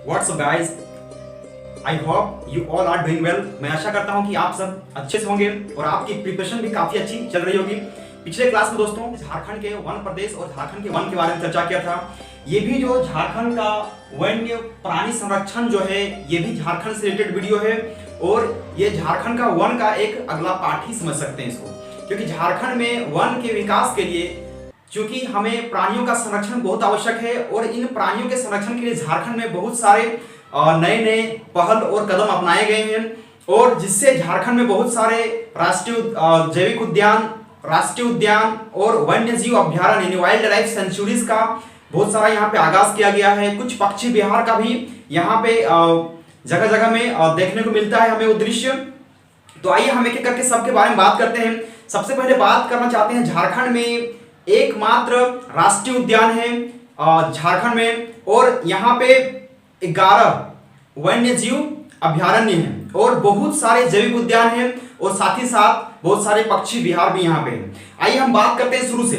WhatsApp guys, I hope you all are doing well. मैं आशा करता हूं कि आप सब अच्छे से होंगे और आपकी प्रिपरेशन भी काफी अच्छी चल रही होगी। पिछले क्लास में दोस्तों झारखंड के वन प्रदेश और झारखंड के वन के बारे में चर्चा किया था। ये भी जो झारखंड का वन्य प्राणी संरक्षण जो है ये भी झारखंड से रिलेटेड वीडियो है और ये झारखंड का वन का एक अगला पार्ट ही समझ सकते हैं इसको, क्योंकि झारखंड में वन के विकास के लिए चूंकि हमें प्राणियों का संरक्षण बहुत आवश्यक है और इन प्राणियों के संरक्षण के लिए झारखंड में बहुत सारे नए नए पहल और कदम अपनाए गए हैं और जिससे झारखंड में बहुत सारे राष्ट्रीय जैविक उद्यान, राष्ट्रीय उद्यान और वन्य जीव अभ्यारण्य यानी वाइल्ड लाइफ सेंचुरीज का बहुत सारा यहाँ पे आगाज किया गया है। कुछ पक्षी विहार का भी यहाँ पे जगह जगह में देखने को मिलता है हमें वो दृश्य। तो आइए हम एक एक करके सबके बारे में बात करते हैं। सबसे पहले बात करना चाहते हैं झारखंड में एकमात्र राष्ट्रीय उद्यान है झारखंड में और यहाँ पे 11 वन्य जीव अभ्यारण्य हैं और बहुत सारे जैविक उद्यान हैं और साथ ही साथ बहुत सारे पक्षी विहार भी यहाँ पे हैं। आइए हम बात करते हैं शुरू से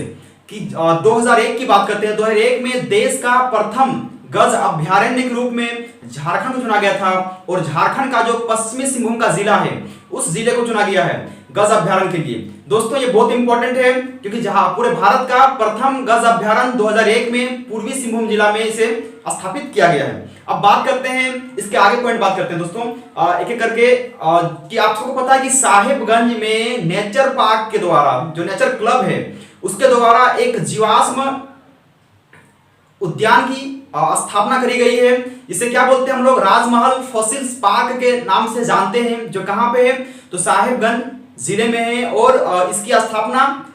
कि 2001 की बात करते हैं। 2001 में देश का प्रथम गज अभ्यारण्य के रूप में झारखंड को चुना गया था और झारखंड का जो पश्चिमी सिंहभूम का जिला है उस जिले को चुना गया है गज अभ्यारण्य के लिए। दोस्तों ये बहुत इंपॉर्टेंट है क्योंकि जहां पूरे भारत का प्रथम गज अभ्यारण्य 2001 में पूर्वी सिंहभूम जिला में इसे स्थापित किया गया है। अब बात करते हैं इसके आगे पॉइंट बात करते हैं दोस्तों एक एक करके कि आप सबको पता है कि साहेबगंज में नेचर पार्क के द्वारा जो नेचर क्लब है उसके द्वारा एक जीवाश्म उद्यान की स्थापना करी गई है। इसे क्या बोलते हैं हम लोग, राजमहल फॉसिल्स पार्क के नाम से जानते हैं, जो कहां पे है तो साहेबगंज जिले में है और इसकी स्थापना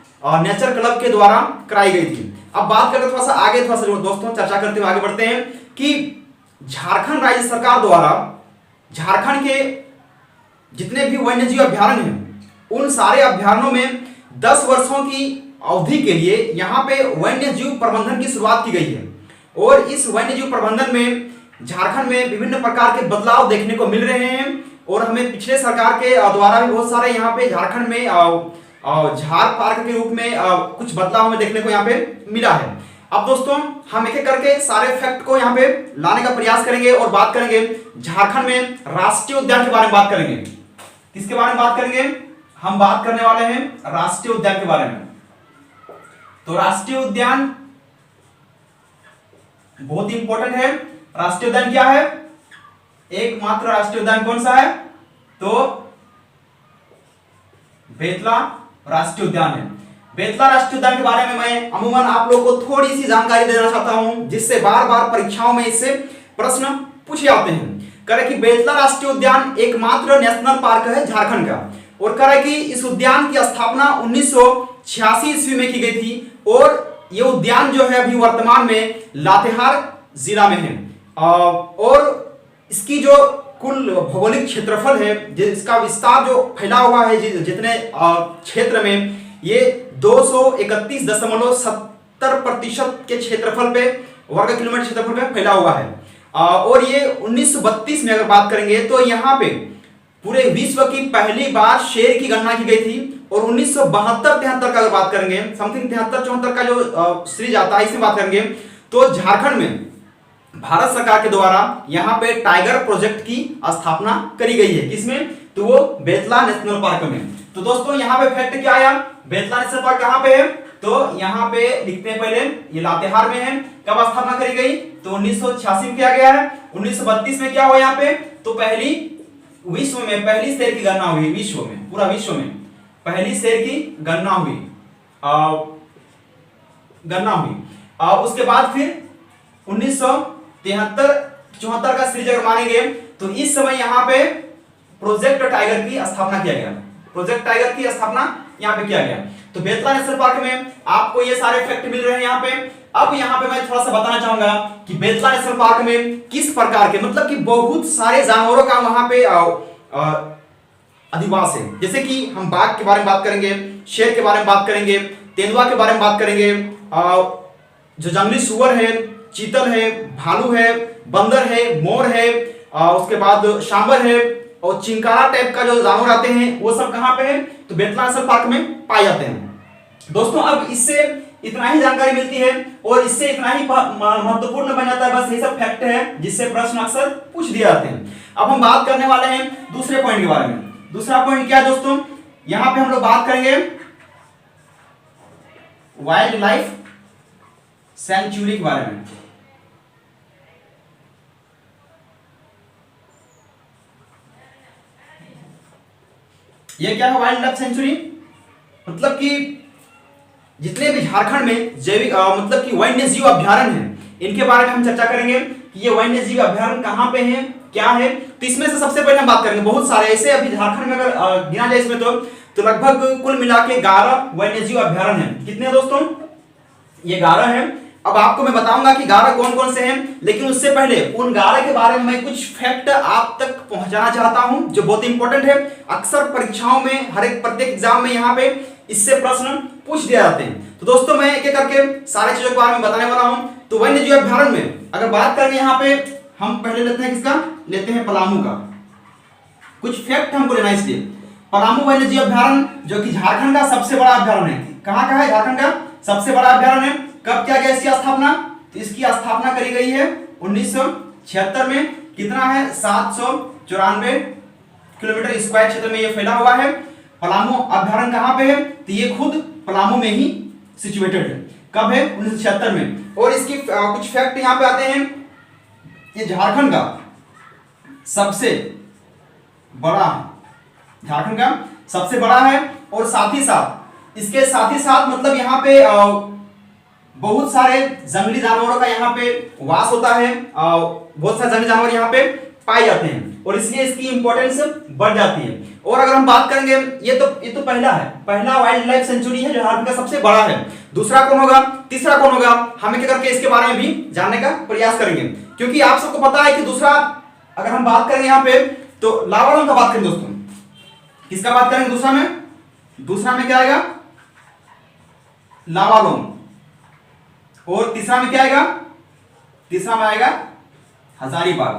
नेचर क्लब के द्वारा कराई गई थी। अब बात करते थोड़ा सा आगे, थोड़ा सा दोस्तों चर्चा करते हुए आगे बढ़ते हैं कि झारखंड राज्य सरकार द्वारा झारखंड के जितने भी वन्य जीव अभ्यारण्य हैं उन सारे अभ्यारण्यों में 10 वर्षों की अवधि के लिए यहाँ पे वन्य जीव प्रबंधन की शुरुआत की गई है और इस वन्य जीव प्रबंधन में झारखंड में विभिन्न प्रकार के बदलाव देखने को मिल रहे हैं और हमें पिछले सरकार के द्वारा भी बहुत सारे यहाँ पे झारखंड में झार पार्क के रूप में कुछ बदलाव हमें देखने को यहाँ पे मिला है। अब दोस्तों हम एक एक करके सारे फैक्ट को यहाँ पे लाने का प्रयास करेंगे और बात करेंगे झारखंड में राष्ट्रीय उद्यान के बारे में बात करेंगे। किसके बारे में बात करेंगे, हम बात करने वाले हैं राष्ट्रीय उद्यान के बारे में। तो राष्ट्रीय उद्यान बहुत इंपॉर्टेंट है। राष्ट्रीय उद्यान क्या है, एकमात्र राष्ट्रीय उद्यान कौन सा है तो बेतला राष्ट्रीय उद्यान है। बेतला राष्ट्रीय उद्यान के बारे में मैं अमूमन आप लोगों को थोड़ी सी जानकारी देना चाहता हूं जिससे बार बार परीक्षाओं में इससे प्रश्न पूछे जाते हैं। कह कि बेतला राष्ट्रीय उद्यान एकमात्र नेशनल पार्क है झारखंड का और कह कि इस उद्यान की स्थापना 1986 ईस्वी में की गई थी और ये उद्यान जो है अभी वर्तमान में लातेहार जिला में है और इसकी जो कुल भौगोलिक क्षेत्रफल है जिसका विस्तार जो फैला हुआ है जितने क्षेत्र में ये 231.70% के क्षेत्रफल पे वर्ग किलोमीटर क्षेत्रफल पे फैला हुआ है और ये 1932 में अगर बात करेंगे तो यहाँ पे पूरे विश्व की पहली बार शेर की गणना की गई थी और 1972-73 का अगर बात करेंगे समथिंग 73-74 का जो सीरीज आता है इसमें बात करेंगे तो झारखंड में भारत सरकार के द्वारा यहाँ पे टाइगर प्रोजेक्ट की स्थापना करी गई है। किसमें तो वो बेतला नेशनल पार्क में। तो दोस्तों यहाँ पे फैक्ट क्या आया, बेतला नेशनल पार्क कहाँ पे है तो यहाँ पे लिखते हैं पहले ये लातेहार में है। कब स्थापना करी गई तो 1986 में किया गया है। 1932 में क्या हुआ यहाँ पे तो पहली विश्व में पहली शेर की गणना हुई, विश्व में पूरा विश्व में पहली शेर की गणना हुई उसके बाद फिर 1973-74 का सीरीज अगर मानेंगे तो इस समय यहाँ पे प्रोजेक्ट टाइगर की स्थापना किया गया। प्रोजेक्ट टाइगर की स्थापना यहाँ पे किया गया। तो बेतला नेशनल पार्क में आपको ये सारे फैक्ट मिल रहे हैं यहाँ पे। अब यहाँ पे मैं थोड़ा सा बताना चाहूंगा कि बेतला नेशनल पार्क में किस प्रकार के मतलब कि बहुत सारे जानवरों का वहां पे अधिवास है। जैसे कि हम बाघ के बारे में बात करेंगे, शेर के बारे में बात करेंगे, तेंदुआ के बारे में बात करेंगे, जो जंगली सुअर है, चीतल है, भालू है, बंदर है, मोर है, उसके बाद सांबर है और चिंकारा टाइप का जो जानवर आते हैं वो सब कहां पे है तो बेतला नेशनल पार्क में पाए जाते हैं। दोस्तों अब इससे इतना ही जानकारी मिलती है और इससे इतना ही महत्वपूर्ण बन जाता है। बस ये सब फैक्ट है जिससे प्रश्न अक्सर पूछ दिए जाते हैं। अब हम बात करने वाले हैं दूसरे पॉइंट के बारे में। दूसरा पॉइंट क्या है दोस्तों, यहां पे हम लोग बात करेंगे वाइल्ड लाइफ सेंचुरी के बारे में। ये क्या है वाइल्ड लाइफ सेंचुरी? मतलब कि जितने भी झारखंड में जैविक मतलब कि वन्य जीव अभ्यारण्य है, इनके बारे में हम चर्चा करेंगे कि ये वन्य जीव अभ्यारण्य कहां पे है, क्या है। तो इसमें से सबसे पहले हम बात करेंगे, बहुत सारे ऐसे अभी झारखंड में अगर गिना जाए इसमें तो लगभग कुल मिला के 11 वन्य जीव अभ्यारण्य है। कितने दोस्तों? ये 11 है। अब आपको मैं बताऊंगा कि 11 कौन कौन से हैं, लेकिन उससे पहले उन 11 के बारे में मैं कुछ फैक्ट आप तक पहुंचाना चाहता हूं जो बहुत इंपॉर्टेंट है। अक्सर परीक्षाओं में हर एक प्रत्येक एग्जाम में यहाँ पे इससे प्रश्न पूछ दिए जाते हैं। तो दोस्तों मैं एक एक करके सारे चीजों के बारे में बताने वाला हूं। तो वन्य जीव अभ्यारण्य में अगर बात करें, यहाँ पे हम पहले लेते हैं किसका, लेते हैं पलामू का। कुछ फैक्ट हमको लेना है इसलिए। पलामू वन्य जीव अभ्यारण्य जो कि झारखंड का सबसे बड़ा अभ्यारण्य है। कहाँ का है? झारखंड का सबसे बड़ा अभ्यारण्य है। कब किया गया इसकी स्थापना? तो इसकी स्थापना करी गई है 1976 में। कितना है? 794 किलोमीटर स्क्वायर क्षेत्र में ये फैला हुआ है। पलामू अभ्यारण्य कहां पे है? तो ये खुद पलामू में ही सिचुएटेड है। कब है? 1976 में। और इसकी कुछ फैक्ट यहां पे आते हैं। ये झारखंड का सबसे बड़ा, झारखंड का सबसे बड़ा है। और साथ ही साथ इसके साथ ही साथ मतलब यहाँ पे बहुत सारे जंगली जानवरों का यहाँ पे वास होता है। बहुत सारे जंगली जानवर यहाँ पे पाए जाते हैं और इसलिए इसकी इंपॉर्टेंस बढ़ जाती है। और अगर हम बात करेंगे, ये तो पहला है, पहला वाइल्ड लाइफ सेंचुरी है जो झारखंड का सबसे बड़ा है। दूसरा कौन होगा? तीसरा कौन होगा? हम एक करके इसके बारे में भी जानने का प्रयास करेंगे, क्योंकि आप सबको पता है कि दूसरा अगर हम बात करेंगे यहाँ पे तो लावालम का बात करेंगे दोस्तों। किसका बात करेंगे दूसरा में? दूसरा में क्या आएगा? लावालम। और तीसरा में क्या आएगा? तीसरा में आएगा हजारीबाग।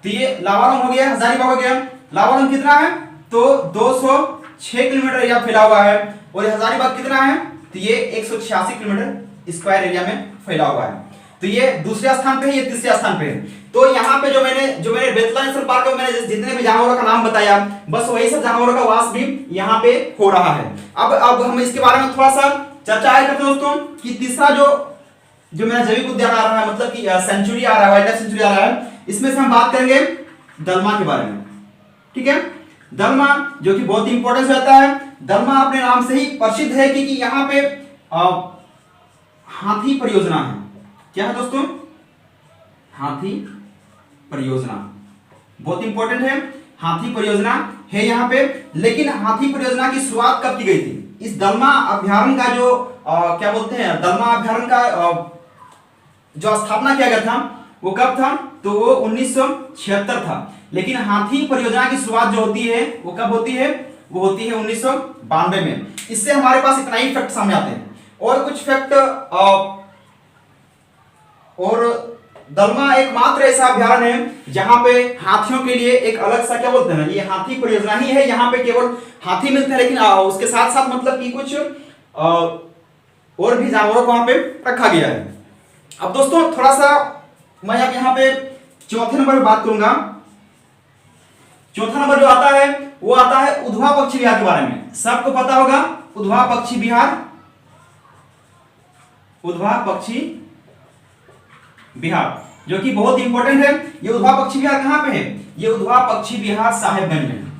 तो ये लावालम हो गया, हजारीबाग हो गया। लावालम कितना है? तो 206 किलोमीटर एरिया फैला हुआ है। और ये हजारीबाग कितना है? तो ये 186 किलोमीटर स्क्वायर एरिया में फैला हुआ है। तो ये दूसरे स्थान पे है, ये तीसरे स्थान पे है। तो यहाँ पे जो मैंने बेतला नेशनल पार्क में मैंने जितने भी जानवरों का नाम बताया, बस वही सब जानवरों का वास भी यहाँ पे हो रहा है। अब हम इसके बारे में थोड़ा सा चर्चा आया करते हैं दोस्तों कि तीसरा जो मेरा जैविक उद्यान आ रहा है, मतलब कि सेंचुरी आ रहा है, वाइल्ड लाइफ सेंचुरी आ रहा है, इसमें से हम बात करेंगे दलमा के बारे में। ठीक है, दलमा जो कि बहुत इंपॉर्टेंस रहता है। दलमा अपने नाम से ही प्रसिद्ध है कि यहाँ पे हाथी परियोजना है। क्या है दोस्तों? हाथी परियोजना बहुत इंपॉर्टेंट है। हाथी परियोजना है यहाँ पे। लेकिन हाथी परियोजना की शुरुआत कब की गई थी? इस दलमा अभ्यारण्य का जो क्या बोलते हैं, दलमा अभ्यारण्य का जो स्थापना किया गया था वो कब था? तो वो 1976 था। लेकिन हाथी परियोजना की शुरुआत जो होती है वो कब होती है? वो होती है 1992 में। इससे हमारे पास इतना ही फैक्ट सामने आते हैं। और कुछ फैक्ट, और दलमा एकमात्र ऐसा अभ्यारण्य है जहां पे हाथियों के लिए एक अलग सा क्या बोलते हैं ना, ये हाथी परियोजना ही है। यहाँ पे केवल हाथी मिलते हैं, लेकिन उसके साथ साथ मतलब कि कुछ और भी जानवरों को वहां पे रखा गया है। अब दोस्तों थोड़ा सा मैं अब यहाँ पे चौथे नंबर पे बात करूंगा। चौथा नंबर जो आता है वो आता है उधवा पक्षी विहार के बारे में। सबको पता होगा उधवा पक्षी विहार, उधवा पक्षी विहार जो कि बहुत इंपॉर्टेंट है। ये उधवा पक्षी विहार कहां पे है? ये उधवा पक्षी विहार साहेबगंज में,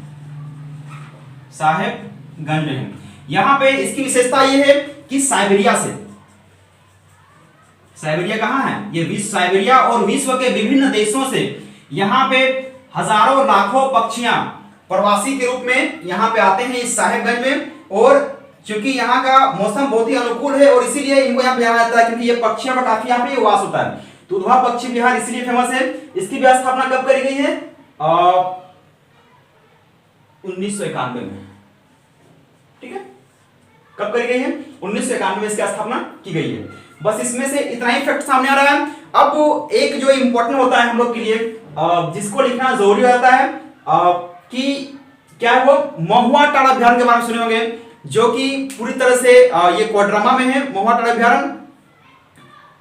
साहेबगंज में है। यहां पे इसकी विशेषता ये है कि साइबेरिया से, साइबेरिया कहां है? ये विश्व साइबेरिया और विश्व के विभिन्न देशों से यहां पे हजारों लाखों पक्षियां प्रवासी के रूप में यहां पे आते हैं इस साहेबगंज में। और क्योंकि यहाँ का मौसम बहुत ही अनुकूल है और इसीलिए इनको यहाँ पे जाना जाता है, क्योंकि ये पक्षियों का काफी यहाँ पे वास होता है। तो उधवा पक्षी विहार इसलिए फेमस है। इसकी भी स्थापना कब करी गई है? 1991 में। ठीक है, कब करी गई है? 1991 में इसकी स्थापना की गई है। बस इसमें से इतना ही फैक्ट सामने आ रहा है। अब एक जो इंपॉर्टेंट होता है हम लोग के लिए, जिसको लिखना जरूरी होता है कि क्या है वो, महुआ टाड़ अभ्यारण्य के बारे में सुने होंगे। जो कि पूरी तरह से ये कोडरमा में है, महुआटांड़ अभ्यारण्य,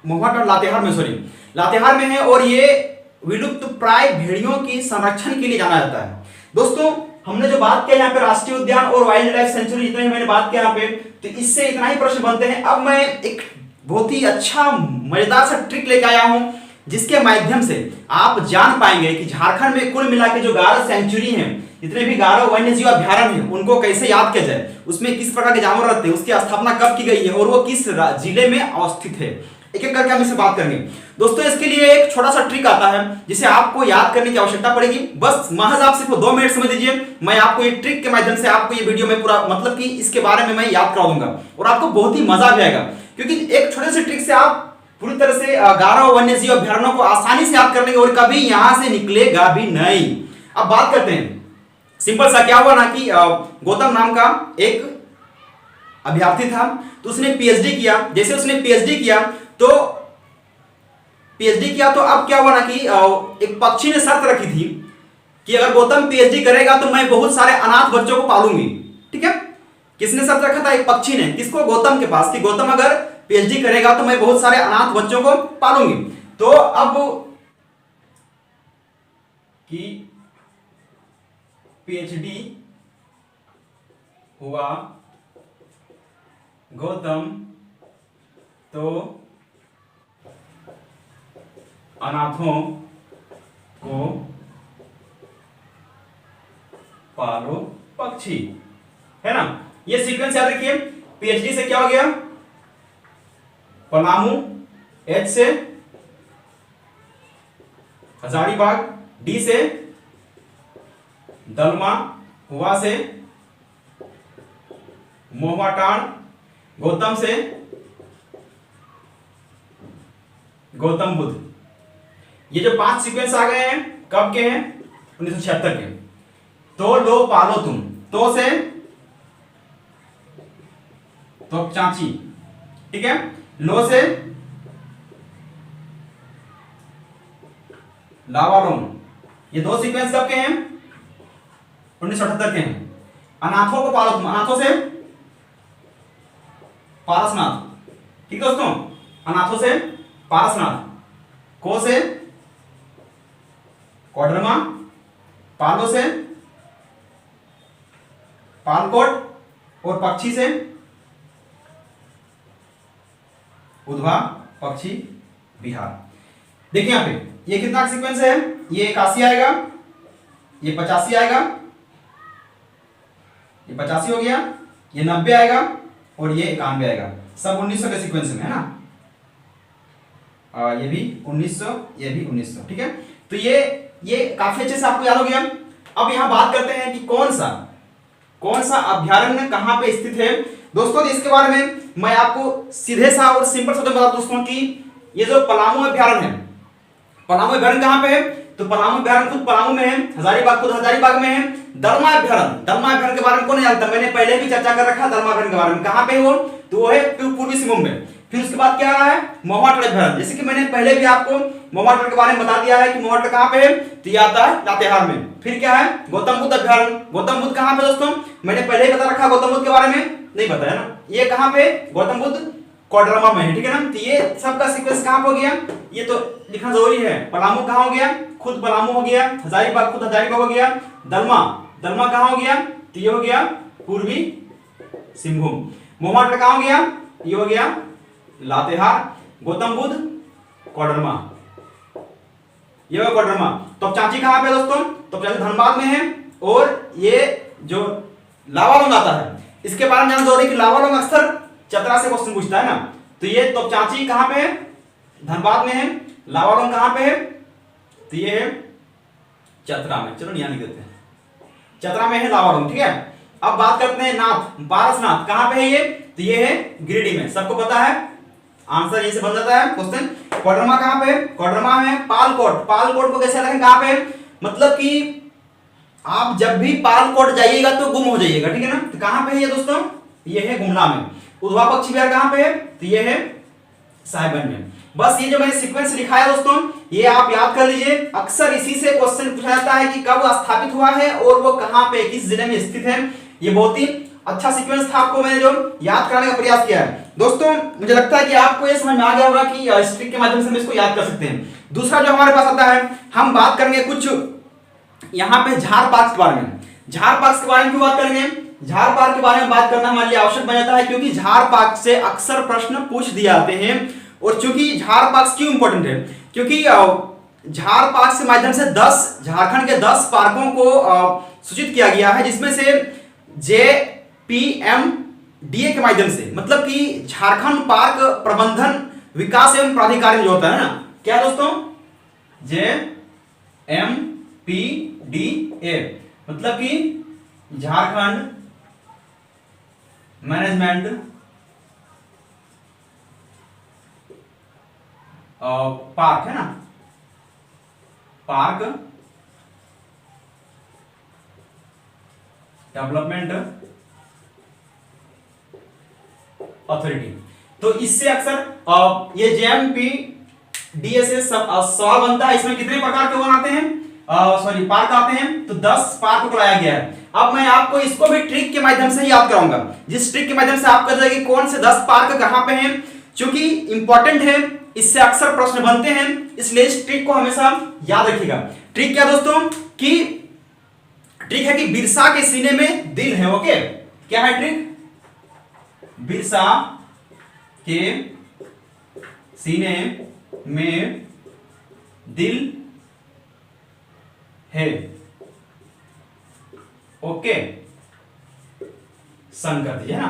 महुआटांड़ लातेहार में, सॉरी लातेहार में है, और ये विलुप्त प्राय भेड़ियों की संरक्षण के लिए जाना जाता है। दोस्तों हमने जो बात किया यहाँ पे राष्ट्रीय उद्यान और वाइल्ड लाइफ सेंचुरी, जितने मैंने बात किया यहाँ पे, तो इससे इतना ही प्रश्न बनते हैं। अब मैं एक बहुत ही अच्छा मजेदार सा ट्रिक लेके आया हूं, जिसके माध्यम से आप जान पाएंगे कि झारखंड में कुल मिला के जो 11 सेंचुरी हैं, जितने भी 11 वन्य जीव अभ्यारण्य हैं, उनको कैसे याद किया जाए, उसमें किस प्रकार के जानवर रहते हैं, उसकी स्थापना कब की गई है और वो किस जिले में अवस्थित है, एक एक करके हम इससे बात करेंगे। दोस्तों इसके लिए एक छोटा सा ट्रिक आता है जिसे आपको याद करने की आवश्यकता पड़ेगी। बस महज आप सिर्फ 2 मिनट समझ लीजिए, मैं आपको ये ट्रिक के माध्यम से आपको ये वीडियो में पूरा मतलब कि इसके बारे में मैं याद करा दूंगा और आपको बहुत ही मजा भी आएगा, क्योंकि एक छोटे से ट्रिक से आप पूरी तरह से 11 वन्य जीव अभ्यारण्यों को आसानी से याद कर लेंगे और कभी यहां से निकलेगा भी नहीं। अब बात करते हैं सिंपल सा, क्या हुआ ना कि गौतम नाम का एक अभ्यर्थी था, तो उसने पीएचडी किया। जैसे उसने पीएचडी किया तो अब क्या हुआ ना कि एक पक्षी ने शर्त रखी थी कि अगर गौतम पीएचडी करेगा तो मैं बहुत सारे अनाथ बच्चों को पालूंगी। ठीक है, किसने शर्त रखा था? एक पक्षी ने। किसको? गौतम के पास, कि गौतम अगर पीएचडी करेगा तो मैं बहुत सारे अनाथ बच्चों को पालूंगी। तो अब कि पीएचडी हुआ गौतम तो अनाथों को पालो पक्षी, है ना। ये सीक्वेंस याद रखिए। पीएचडी से क्या हो गया? पलामू, एच से हजारीबाग, डी से दलमा, हुआ से महुआटांड़, गौतम से गौतम बुद्ध। ये जो 5 सीक्वेंस आ गए हैं, कब के हैं? 1976 के। तो लो पालो तुम, तो से तो चाची, ठीक है। लो से लावालोम। ये 2 सीक्वेंस कब के हैं? 1978 के हैं। अनाथों को पालो तुम, अनाथों से पारसनाथ, ठीक दोस्तों, अनाथों से पारसनाथ। को से कोडरमा, पालो से पालकोट, और पक्षी से उधवा पक्षी बिहार। देखिए यहां पे ये कितना सीक्वेंस है? ये 81 आएगा, ये 85 आएगा, ये 85 हो गया, ये 90 आएगा और ये 91 आएगा। सब 1900 के सीक्वेंस में है ना। ये भी 1900, ये भी 1900, ठीक है। तो ये काफी अच्छे से आपको याद हो गया। अब यहां बात करते हैं कि कौन सा अभ्यारण्य कहां पे स्थित है। दोस्तों इसके बारे में मैं आपको सीधे सा और सिंपल शब्दों में बता दूं दोस्तों कि ये जो पलामू अभ्यारण्य है, पलामू अभ्यारण्य कहां पे है? तो पलामू अभ्यारण्य खुद पलामू में है, हजारीबाग खुद हजारीबाग में है। दलमा अभ्यारण्य के बारे में कौन जानता? मैंने पहले भी चर्चा कर रखा दलमा अभ्यारण्य के बारे में। कहां पे वो? तो वो है पूर्वी सिंहभूम में। फिर उसके बाद क्या आ रहा है? महुआटांड़ अभ्यारण्य। जैसे कि मैंने पहले भी आपको महुआटांड़ के बारे में बता दिया है कि महुआटांड़ कहां पे है, तो ये आता है लातेहार में। फिर क्या है? गौतम बुद्ध अभ्यारण्य। गौतम बुद्ध कहां पे दोस्तों? मैंने पहले ही बता रखा गौतम बुद्ध के बारे में, नहीं बताया ना। ये कहां पे? गौतम बुद्ध कोडरमा में है, ठीक है ना। तो ये सबका सीक्वेंस कहां पे हो गया? ये तो लिखना जरूरी है। पलामू कहां हो गया? खुद पलामू हो गया। हजारीबाग खुद हजारीबाग हो गया। दलमा कहां हो गया? तो ये हो गया पूर्वी सिंहभूम। महुआटांड़ कहां हो गया? ये हो गया लातेहार। गौतम बुद्ध कोडरमा, ये हो कोडरमा। तो चाची कहां पे दोस्तों? तो चाची धनबाद में है। और ये जो लावालोंग आता है, इसके बारे में जानना जरूरी है कि लावालोंग अक्सर चतरा से क्वेश्चन पूछता है ना। तो ये तो चाची कहां पे है? धनबाद में है। लावालोंग कहां पे है? तो ये है चतरा में। चलो यहां लिख देते हैं, चतरा में है लावालोंग, ठीक है। अब बात करते हैं नाथ, पारसनाथ कहां पे है ये? तो ये है गिरिडीह में। सबको पता है, आंसर यहीं से बन जाता है क्वेश्चन। कोडरमा कहां पे? कोडरमा में। पालकोट को कैसे रखें? कहां पे? मतलब कि आप जब भी पालकोट जाइएगा तो गुम हो जाइएगा, ठीक है ना। तो कहां पे है ये दोस्तों? ये है गुमला में। उधवा पक्षी विहार कहां पे है? तो ये है साहिबगंज में। बस ये जो मैंने सीक्वेंस लिखा है दोस्तों, ये आप याद कर लीजिए। अक्सर इसी से क्वेश्चन पूछा जाता है कि कब स्थापित हुआ है और वो कहां पे, किस जिले में स्थित है। ये बहुत ही अच्छा सीक्वेंस था, आपको मैंने जो याद कराने का प्रयास किया है। दोस्तों मुझे लगता है कि आपको ये समझ में आ गया होगा कि इस ट्रिक के माध्यम से हम इसको याद कर सकते हैं। दूसरा जो हमारे पास आता है, हम बात करेंगे कुछ यहाँ पे झार पार्क्स के बारे में। झार पार्क्स के बारे में क्यों बात करेंगे? झार पार्क के बारे में बात करना हमारे लिए आवश्यक बन जाता है क्योंकि झार पार्क से अक्सर प्रश्न पूछ दिए जाते हैं। और चूंकि झार पार्क क्यों इंपॉर्टेंट है, क्योंकि झार पार्क के माध्यम से 10 झारखंड के 10 पार्कों को सूचित किया गया है, जिसमें से JPMDA के माध्यम से, मतलब कि झारखंड पार्क प्रबंधन विकास एवं प्राधिकारी जो होता है ना, क्या दोस्तों, JPMDA, मतलब कि झारखंड मैनेजमेंट पार्क है ना, पार्क डेवलपमेंट अथॉरिटी। तो इससे अक्सर ये JPMDA से सवाल बनता है। इसमें कितने प्रकार के वन आते हैं, पार्क आते हैं, तो 10 पार्क को लाया गया है। अब मैं आपको इसको भी ट्रिक के माध्यम से ही याद कराऊंगा, जिस ट्रिक के माध्यम से आपको पता कि कौन से 10 पार्क कहां पे हैं, क्योंकि इंपॉर्टेंट है, इससे अक्सर प्रश्न बनते हैं, इसलिए इस ट्रिक को हमेशा याद रखिएगा। ट्रिक क्या दोस्तों, कि ट्रिक है कि बिरसा के सीने में दिल है। ओके, क्या है ट्रिक? बिरसा के सीने में दिल है। ओके, सन कर दिया ना,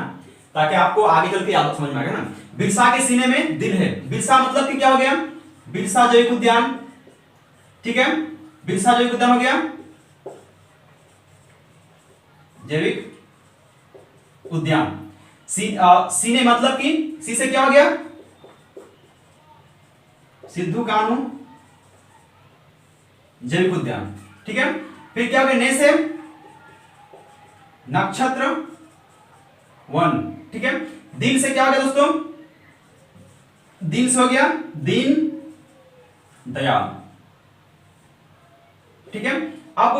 ताकि आपको आगे चल के याद समझ में आएगा ना। बिरसा के सीने में दिल है, बिरसा मतलब कि क्या हो गया, बिरसा जैविक उद्यान, ठीक है, बिरसा जैविक उद्यान हो गया, जैविक उद्यान। सीने मतलब कि सी से क्या हो गया, सिद्धू कान्हू जैविक उद्यान, ठीक है। फिर क्या हो गया, ने से नक्षत्र वन, ठीक है। दिल से क्या हो गया दोस्तों, दिल से हो गया दीन दयाल, ठीक है। अब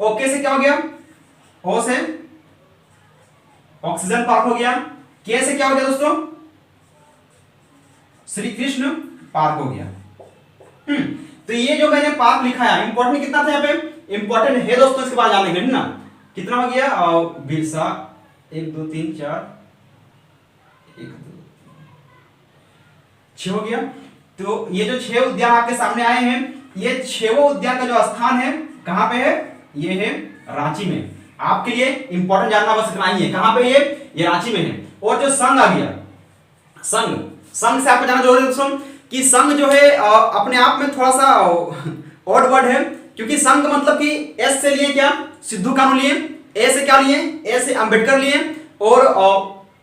ओके से क्या हो गया, ओ से ऑक्सीजन पार्क हो गया। के से क्या हो गया दोस्तों, श्री कृष्ण पार्क हो गया। तो ये जो मैंने पार्क लिखा है, इंपॉर्टेंट कितना था यहाँ पे, इंपॉर्टेंट है दोस्तों, इसके बाद जानने के लिए ना, कितना हो गया, बिरसा 1 2 3 4 1 2 6 हो गया। तो ये जो 6 उद्यान आपके सामने आए हैं, ये 6 उद्यान का जो स्थान है कहां पे है, ये है रांची में। आपके लिए इंपॉर्टेंट जानना बस इतना ही है, कहां पे ये रांची में है। और जो संघ आ गया, संघ से आपको जानना जरूरी है दोस्तों कि संघ जो है अपने आप में थोड़ा सा ऑड वर्ड है, क्योंकि संघ मतलब कि एस से लिए क्या, सिद्धू कान्हू लिए, ए से क्या लिए, ए से अंबेडकर लिए, और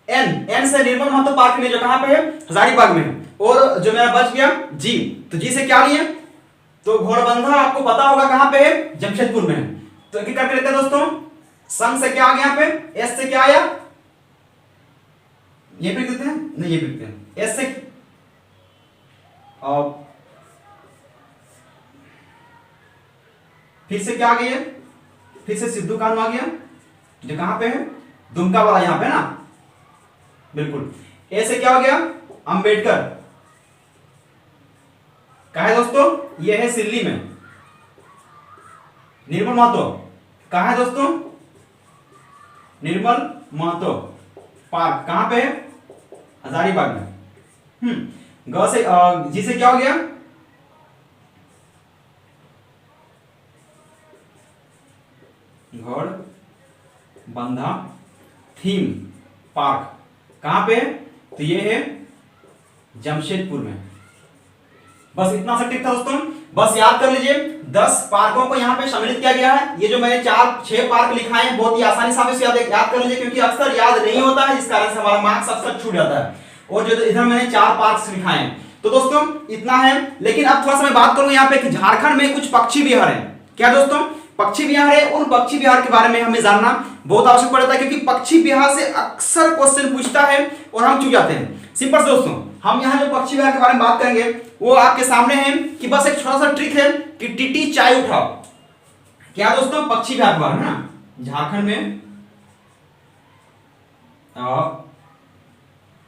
एन से निर्मल महतो पार्क लिए, जो कहां पे है, हजारीबाग में है। और जो मेरा बच गया जी, तो जी से क्या लिए, तो घोड़बंधा आपको पता होगा कहां पे है, जमशेदपुर में है। तो एक करके लेते हैं दोस्तों, संघ से क्या आ गया यहाँ पे, एस से क्या आया, ये भी लिखते हैं, नहीं ये भी लिखते हैं, एस से फिर से क्या आ गया, फिर से सिद्धू कान्हू आ गया, जो कहां पे है, दुमका वाला यहां पे ना, बिल्कुल। ए से क्या हो गया, अंबेडकर, कहा है दोस्तों, ये है सिल्ली में। निर्मल महतो कहा है दोस्तों, निर्मल महतो पार्क कहां पे है, हजारीबाग में। ग से जी से क्या हो गया, घोड़ बंधा थीम पार्क कहां पे है, तो ये है जमशेदपुर में। बस इतना सा टिप था दोस्तों, बस याद कर लीजिए 10 पार्कों को यहाँ पे सम्मिलित किया गया है। ये जो मैंने 4-6 पार्क लिखाए हैं, बहुत ही आसानी से आप इसे याद कर लीजिए, क्योंकि अक्सर याद नहीं होता है, इस कारण से हमारा मार्क्स अक्सर छूट जाता है। और जो इधर मैंने 4 पार्क लिखाए हैं, तो दोस्तों इतना है। लेकिन अब थोड़ा सा मैं बात करूंगा यहाँ पे कि झारखंड में कुछ पक्षी विहार है। क्या दोस्तों, पक्षी विहार है, उन पक्षी विहार के बारे में हमें जानना बहुत आवश्यक पड़ता है, क्योंकि पक्षी विहार से अक्सर क्वेश्चन पूछता है और हम चूक जाते हैं। सिंपल से दोस्तों, हम यहाँ जो पक्षी विहार के बारे में बात करेंगे वो आपके सामने है कि बस एक छोटा सा ट्रिक है कि टीटी चाय उठाओ। क्या दोस्तों, पक्षी विहार के बारे में ना, झारखंड में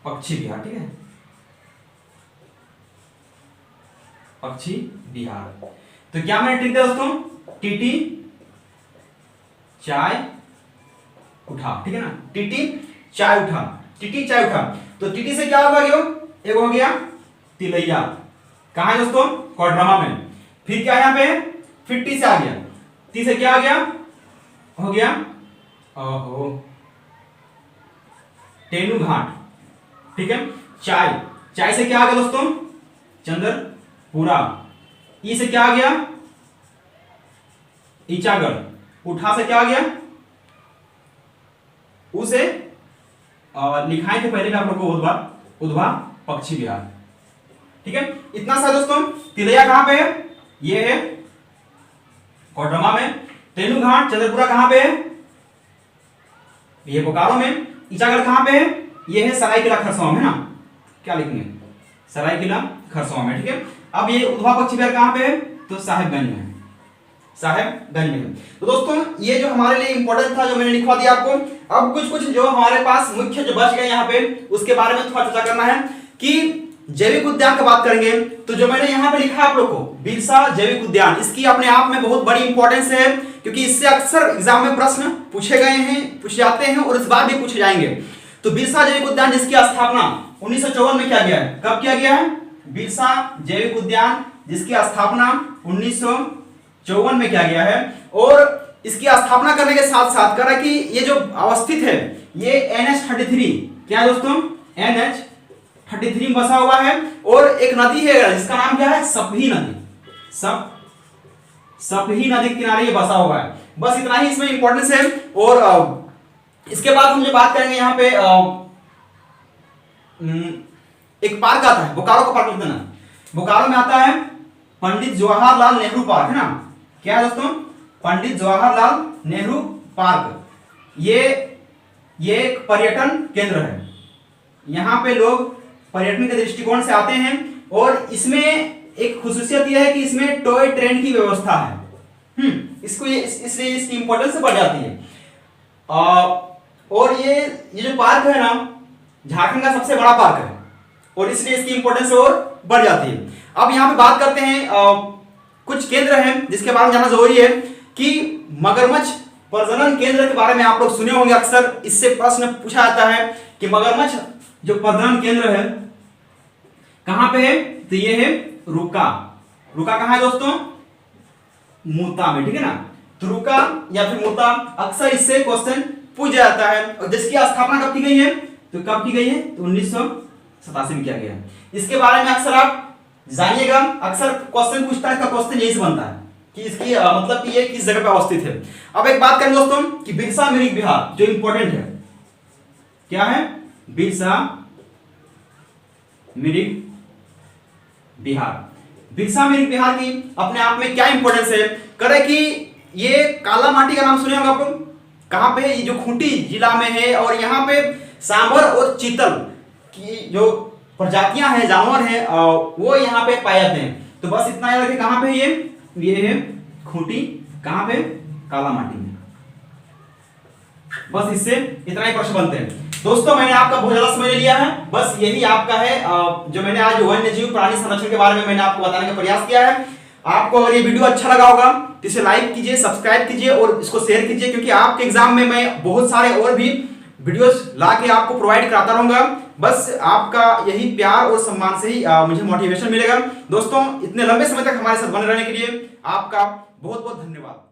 पक्षी बिहार, ठीक है, पक्षी बिहार। तो क्या मैंने ट्रिक दिया दोस्तों, टीटी चाय उठा, ठीक है ना, टीटी चाय उठा, टीटी चाय उठा। तो टीटी से क्या होगा, एक हो गया तिलैया, कहा है दोस्तों, कोडरमा में। फिर क्या यहां पे, फिर टी से आ गया, टी से क्या आ गया, हो गया ओहो तेनू घाट, ठीक है। चाय, चाय से क्या आ गया दोस्तों, चंद्रपुरा। ई से क्या आ गया, ईचागढ़। उठा से क्या आ गया, उसे लिखाए थे पहले में आप लोग को उधवा, उधवा पक्षी बिहार, ठीक है। इतना सा दोस्तों। तिलैया कहां पे है, ये है कोडरमा में। तेनू घाट चंद्रपुरा कहां पे है, ये बोकारो में। ईचागढ़ कहां पे है, ये है सरायकेला खरसावां में, ना, क्या लिखेंगे, सरायकेला खरसावां में, ठीक है। अब ये उधवा पक्षी बिहार कहां पे है, तो साहेबगंज में, साहेबगंज में। तो दोस्तों ये जो हमारे लिए इंपॉर्टेंट था, जो मैंने लिखवा दिया आपको। अब कुछ कुछ जो हमारे पास मुख्य जो बच गए यहाँ पे, उसके बारे में थोड़ा चर्चा करना है कि जैविक उद्यान की बात करेंगे। तो जो मैंने यहाँ पे लिखा है आप लोग को, बिरसा जैविक उद्यान, इसकी अपने आप में बहुत बड़ी इंपॉर्टेंस है, क्योंकि इससे अक्सर एग्जाम में प्रश्न पूछे गए हैं, पूछे जाते हैं और इस बार भी पूछे जाएंगे। तो बिरसा जैविक उद्यान जिसकी स्थापना 1954 में किया गया है, कब किया गया है, बिरसा जैविक उद्यान जिसकी स्थापना 1954 में किया गया है। और इसकी स्थापना करने के साथ साथ कह रहा है कि ये जो अवस्थित है, ये NH33, क्या है दोस्तों, NH33 में बसा हुआ है। और एक नदी है जिसका नाम क्या है, सपही नदी, सपही नदी के किनारे ये बसा हुआ है। बस इतना ही इसमें इंपॉर्टेंस है। और इसके बाद हम जो बात करेंगे यहाँ पे, एक पार्क आता है, बोकारो का पार्क लिख देना, बोकारो में आता है पंडित जवाहरलाल नेहरू पार्क, है ना, क्या है दोस्तों, पंडित जवाहरलाल नेहरू पार्क। ये एक पर्यटन केंद्र है, यहाँ पे लोग पर्यटन के दृष्टिकोण से आते हैं। और इसमें एक खुसूसियत यह है कि इसमें टॉय ट्रेन की व्यवस्था है। इसलिए इसकी इंपॉर्टेंस बढ़ जाती है। और ये जो पार्क है ना, झारखंड का सबसे बड़ा पार्क है, और इसलिए इसकी इंपॉर्टेंस और बढ़ जाती है। अब यहाँ पे बात करते हैं, कुछ केंद्र हैं जिसके बारे में जानना जरूरी है कि मगरमच्छ प्रजनन केंद्र के बारे में आप लोग सुने होंगे, अक्सर इससे प्रश्न पूछा जाता है कि मगरमच्छ जो प्रजनन केंद्र है कहां पे है, तो ये है रुका। रुका कहां है दोस्तों, मूता में, ठीक है ना। तो रुका या फिर मूता, अक्सर इससे क्वेश्चन पूछ जाता है। और जिसकी स्थापना कब की गई है, तो कब की गई है, तो 1987 में किया गया। इसके बारे में अक्सर आप जानिएगा, अक्सर क्वेश्चन पूछता है, इसका क्वेश्चन यही से बनता है कि इसकी मतलब कि ये किस जगह पे अवस्थित है। अब एक बात करें दोस्तों कि बिरसा मिरिक बिहार जो इंपॉर्टेंट है, क्या है, बिरसा मिरिक बिहार। बिरसा मिरिक बिहार की अपने आप में क्या इंपॉर्टेंस है, करे कि ये काला माटी का नाम सुने होंगे आप लोग, कहां पे है, ये जो खूंटी जिला में है। और यहाँ पे सांभर और चीतल की जो प्रजातियां हैं, जानवर हैं, वो यहाँ पे पाए जाते हैं। तो बस इतना याद रखें, कहां पे ये है खूंटी, कहां पे, काला माटी में। बस इससे इतना ही प्रश्न बनते हैं। दोस्तों मैंने आपका बहुत ज्यादा समय लिया है, बस यही आपका है जो मैंने आज वन्य जीव प्राणी संरक्षण के बारे में मैंने आपको बताने का प्रयास किया है। आपको अगर ये वीडियो अच्छा लगा होगा तो इसे लाइक कीजिए, सब्सक्राइब कीजिए और इसको शेयर कीजिए, क्योंकि आपके एग्जाम में मैं बहुत सारे और भी वीडियोस ला के आपको प्रोवाइड कराता रहूंगा। बस आपका यही प्यार और सम्मान से ही मुझे मोटिवेशन मिलेगा। दोस्तों इतने लंबे समय तक हमारे साथ बने रहने के लिए आपका बहुत बहुत धन्यवाद।